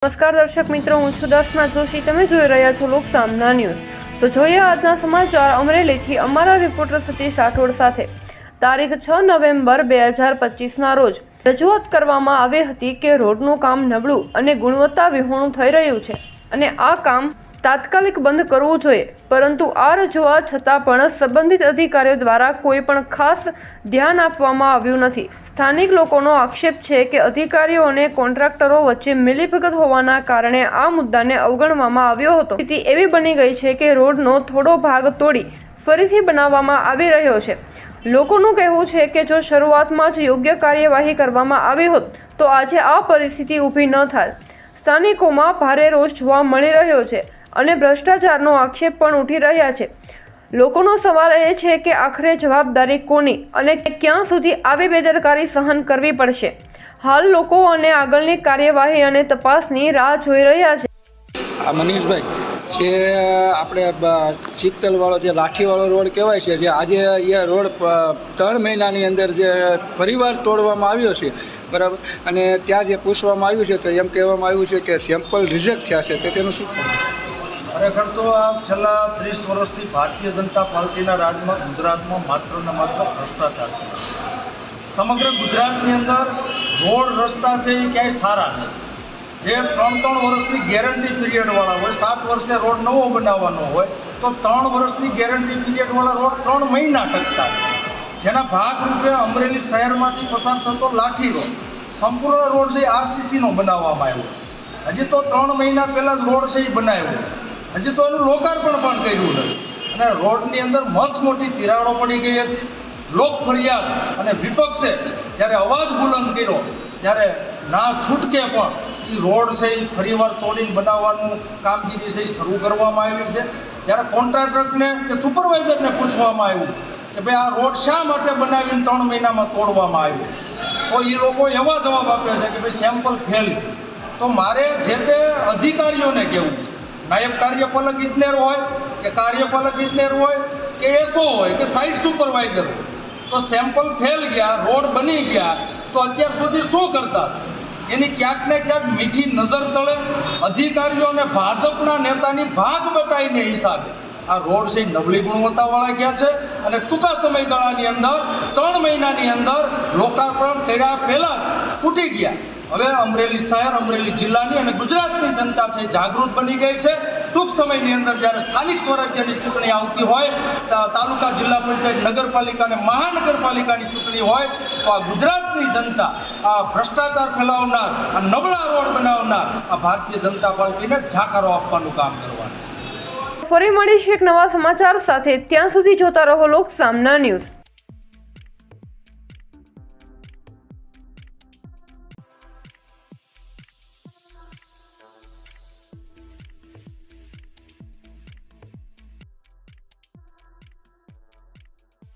નમસ્કાર દર્શક મિત્રો, હું છું દર્શના જોશી. તમે જોઈ રહ્યા છો લોકસામના ન્યૂઝ. તો જોઈએ આજના સમાચાર અમરેલીથી અમારા રિપોર્ટર સતીશ રાઠોડ સાથે. તારીખ 6 નવેમ્બર 2025ના રોજ રજૂઆત કરવામાં આવી હતી કે રોડનું કામ નબળું અને ગુણવત્તા વિહોણું થઈ રહ્યું છે અને આ કામ તાત્કાલિક બંધ કરવું જોઈએ. પરંતુ આ રજૂઆત છતાં પણ સંબંધિત અધિકારીઓ દ્વારા કોઈ પણ ખાસ ધ્યાન આપવામાં આવ્યું નથી. સ્થાનિક લોકોનો આક્ષેપ છે કે અધિકારીઓ અને કોન્ટ્રાક્ટરો વચ્ચે મિલીભગત હોવાના કારણે આ મુદ્દાને અવગણવામાં આવ્યો હતો. સ્થિતિ એવી બની ગઈ છે કે રોડનો થોડો ભાગ તોડી ફરીથી બનાવવામાં આવી રહ્યો છે. લોકોનું કહેવું છે કે જો શરૂઆતમાં જ યોગ્ય કાર્યવાહી કરવામાં આવી હોત તો આજે આ પરિસ્થિતિ ઊભી ન થાય. સ્થાનિકોમાં ભારે રોષ જોવા મળી રહ્યો છે અને ભ્રષ્ટાચારનો આક્ષેપ પણ ઉઠી રહ્યા છે. લોકોનો સવાલ એ છે કે આખરે જવાબદારી કોની અને ક્યાં સુધી આવી બેદરકારી સહન કરવી પડશે. હાલ લોકો અને આગળની કાર્યવાહી અને તપાસની રાહ જોઈ રહ્યા છે. આ મનીષભાઈ જે આપણે શીતલવાળો જે લાઠીવાળો રોડ કહેવાય છે, જે આજે એ રોડ 3 મહિનાની અંદર જે ફરીવાર તોડવામાં આવ્યો છે, બરાબર, અને ત્યાં જે પૂછવામાં આવ્યું છે તો એમ કહેવામાં આવ્યું છે કે સેમ્પલ રિજેક્ટ થયા છે. તો તેનું શું ખરેખર તો આ છેલ્લા 30 વર્ષથી ભારતીય જનતા પાર્ટીના રાજમાં ગુજરાતમાં માત્ર ને માત્ર ભ્રષ્ટાચાર છે. સમગ્ર ગુજરાતની અંદર રોડ રસ્તા છે એ ક્યાંય સારા નથી. જે 3 વર્ષની ગેરંટી પીરિયડવાળા હોય, 7 વર્ષે રોડ નવો બનાવવાનો હોય તો 3 વર્ષની ગેરંટી પીરિયડવાળા રોડ 3 મહિના ટકતા. જેના ભાગરૂપે અમરેલી શહેરમાંથી પસાર થતો લાઠી રોડ સંપૂર્ણ રોડ છે આરસીસીનો બનાવવામાં આવ્યો. હજી તો 3 મહિના પહેલાં જ રોડ છે એ બનાવ્યો છે. હજી તો એનું લોકાર્પણ પણ કર્યું નથી. અને રોડની અંદર મસ્ત મોટી તિરાડો પડી ગઈ હતી. લોક ફરિયાદ અને વિપક્ષે જ્યારે અવાજ બુલંદ કર્યો ત્યારે ના છૂટકે પણ એ રોડ છે એ ફરીવાર તોડીને બનાવવાનું કામગીરી છે એ શરૂ કરવામાં આવી છે. જ્યારે કોન્ટ્રાક્ટરને કે સુપરવાઇઝરને પૂછવામાં આવ્યું કે ભાઈ આ રોડ શા માટે બનાવીને 3 મહિનામાં તોડવામાં આવ્યું, તો એ લોકો એવા જવાબ આપે છે કે ભાઈ સેમ્પલ ફેલ. તો મારે જે તે અધિકારીઓને કહેવું છે, નાયબ કાર્યપાલક ઇજનેર હોય કે કાર્યપાલક ઇજનેર હોય કે એસઓ હોય કે સાઇટ સુપરવાઇઝર હોય, તો સેમ્પલ ફેલ ગયા, રોડ બની ગયા તો અત્યાર સુધી શું કરતા હતા? એની ક્યાંક ને ક્યાંક મીઠી નજર તળે અધિકારીઓ અને ભાજપના નેતાની ભાગ બટાઈને હિસાબે આ રોડ છે નબળી ગુણવત્તાવાળા ગયા છે અને ટૂંકા સમયગાળાની અંદર 3 મહિનાની અંદર લોકાર્પણ કર્યા પહેલાં તૂટી ગયા. હવે અમરેલી શહેર, અમરેલી જિલ્લાની અને ગુજરાતની જનતા છે જાગૃત બની ગઈ છે. ટૂંક સમયની અંદર જ્યારે સ્થાનિક સ્વરાજ્યની ચૂંટણી આવતી હોય, તાલુકા, જિલ્લા પંચાયત, નગરપાલિકા અને મહાનગરપાલિકાની ચૂંટણી હોય તો આ ગુજરાતની જનતા આ ભ્રષ્ટાચાર ફેલાવનાર, આ નબળા રોડ બનાવનાર આ ભારતીય જનતા પાર્ટીને જાકારો આપવાનું કામ કરવાનું. ફરી મળીશું એક નવા સમાચાર સાથે. ત્યાં સુધી જોતા રહો લોકસામના ન્યૂઝ.